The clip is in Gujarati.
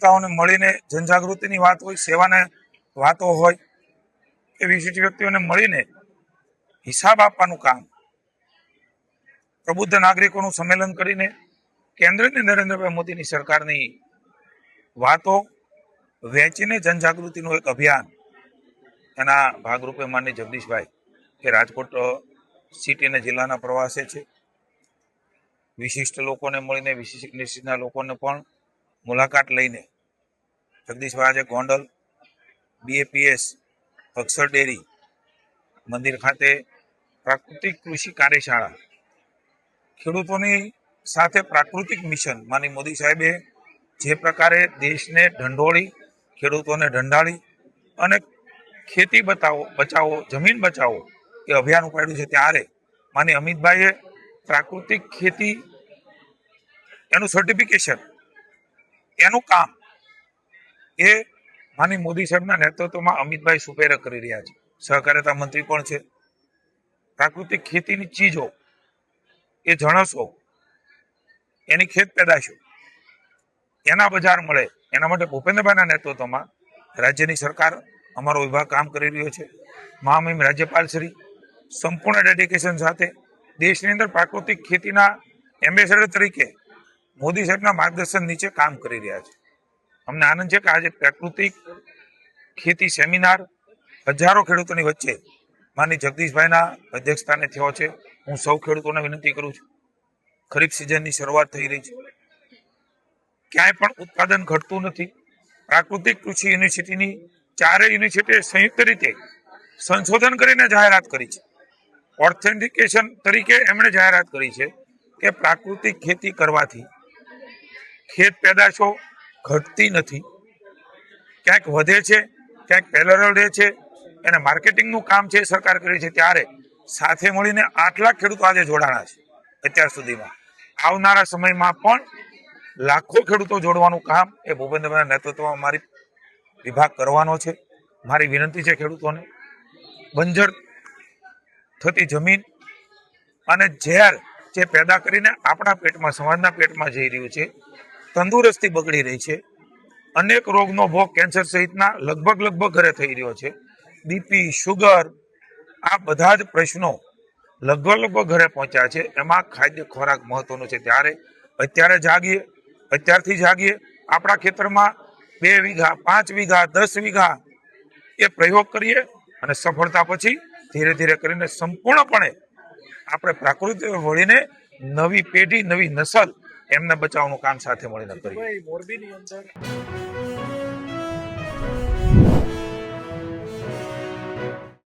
કાર્યકર્તાઓને મળીને જનજાગૃતિની વાત હોય, સેવાને વાતો હોય કે વિશિષ્ટ વ્યક્તિઓને મળીને હિસાબ આપવાનું કામ, પ્રબુદ્ધ નાગરિકોનું સંમેલન કરીને કેન્દ્રની નરેન્દ્રભાઈ મોદીની સરકારની વાતો વેચીને જનજાગૃતિનું એક અભિયાન, એના ભાગરૂપે માનનીય જગદીશભાઈ કે રાજકોટ સિટી અને જિલ્લાના પ્રવાસે છે. વિશિષ્ટ લોકોને મળીને, વિશિષ્ટ ઇન્ડસ્ટ્રીના લોકોને પણ મુલાકાત લઈને જગદીશભાઈ આજે ગોંડલ BAPS અક્ષર ડેરી મંદિર ખાતે પ્રાકૃતિક કૃષિ કાર્યશાળા, ખેડૂતોની સાથે પ્રાકૃતિક મિશન, માની મોદી સાહેબે જે પ્રકારે દેશને ઢંઢોળી, ખેડૂતોને ઢંઢાળી અને ખેતી બચાવો જમીન બચાવો એ અભિયાન ઉપાડ્યું છે, ત્યારે માની અમિતભાઈએ પ્રાકૃતિક ખેતી એનું સર્ટિફિકેશન, એનું કામ એ માની મોદી સાહેબના નેતૃત્વમાં અમિતભાઈ સુપેરે કરી રહ્યા છે. સહકારિતા મંત્રી પણ છે. પ્રાકૃતિક ખેતીની ચીજો, એ જણસો, એની ખેત પેદાશો, એના બજાર મળે, એના માટે ભૂપેન્દ્રભાઈના નેતૃત્વમાં રાજ્યની સરકાર, અમારો વિભાગ કામ કરી રહ્યો છે. મહામહિમ રાજ્યપાલ શ્રી સંપૂર્ણ ડેડિકેશન સાથે દેશની અંદર પ્રાકૃતિક ખેતીના એમ્બેસેડર તરીકે મોદી સાહેબના માર્ગદર્શન નીચે કામ કરી રહ્યા છે. અમને આનંદ છે કે આજે પ્રાકૃતિક ખેતી સેમિનાર હજારો ખેડૂતોની વચ્ચે માની જગદીશભાઈના અધ્યક્ષસ્થાને થયો છે. હું સૌ ખેડૂતોને વિનંતી કરું છું, ખરીફ સિઝનની શરૂઆત થઈ રહી છે, ક્યાંય પણ ઉત્પાદન ઘટતું નથી. પ્રાકૃતિક કૃષિ યુનિવર્સિટીની 4 યુનિવર્સિટીએ સંયુક્ત રીતે સંશોધન કરીને જાહેરાત કરી છે. ઓથેન્ટિકેશન તરીકે એમણે જાહેરાત કરી છે કે પ્રાકૃતિક ખેતી કરવાથી ખેત પેદાશો ઘટતી નથી, ક્યાંક વધે છે, ક્યાંક પેરેલલ રહે છે. એને માર્કેટિંગનું કામ છે સરકાર કરી છે. ત્યારે સાથે મળીને 8 લાખ ખેડૂતો આજે જોડાણા છે અત્યાર સુધીમાં. આવનારા સમયમાં પણ લાખો ખેડૂતો જોડવાનું કામ એ ભૂપેન્દ્રભાઈના નેતૃત્વમાં મારી વિભાગ કરવાનો છે. મારી વિનંતી છે ખેડૂતોને, બંજર થતી જમીન અને ઝેર જે પેદા કરીને આપણા પેટમાં, સમાજના પેટમાં જઈ રહ્યું છે, તંદુરસ્તી બગડી રહી છે, અનેક રોગનો ભોગ કેન્સર સહિતના લગભગ ઘરે થઈ રહ્યો છે, બીપી, શુગર, આ બધા જ પ્રશ્નો લગભગ ઘરે પહોંચ્યા છે. એમાં ખાદ્ય ખોરાક મહત્વનો છે. ત્યારે અત્યારે જાગીએ, અત્યારથી જાગીએ. આપણા ખેતરમાં 2 વીઘા, 5 વીઘા, 10 વીઘા એ પ્રયોગ કરીએ અને સફળતા પછી ધીરે ધીરે કરીને સંપૂર્ણપણે આપણે પ્રાકૃતિક વળીને નવી પેઢી, નવી નસલ એમને બચાવવાનું કામ સાથે મળીને કરીએ.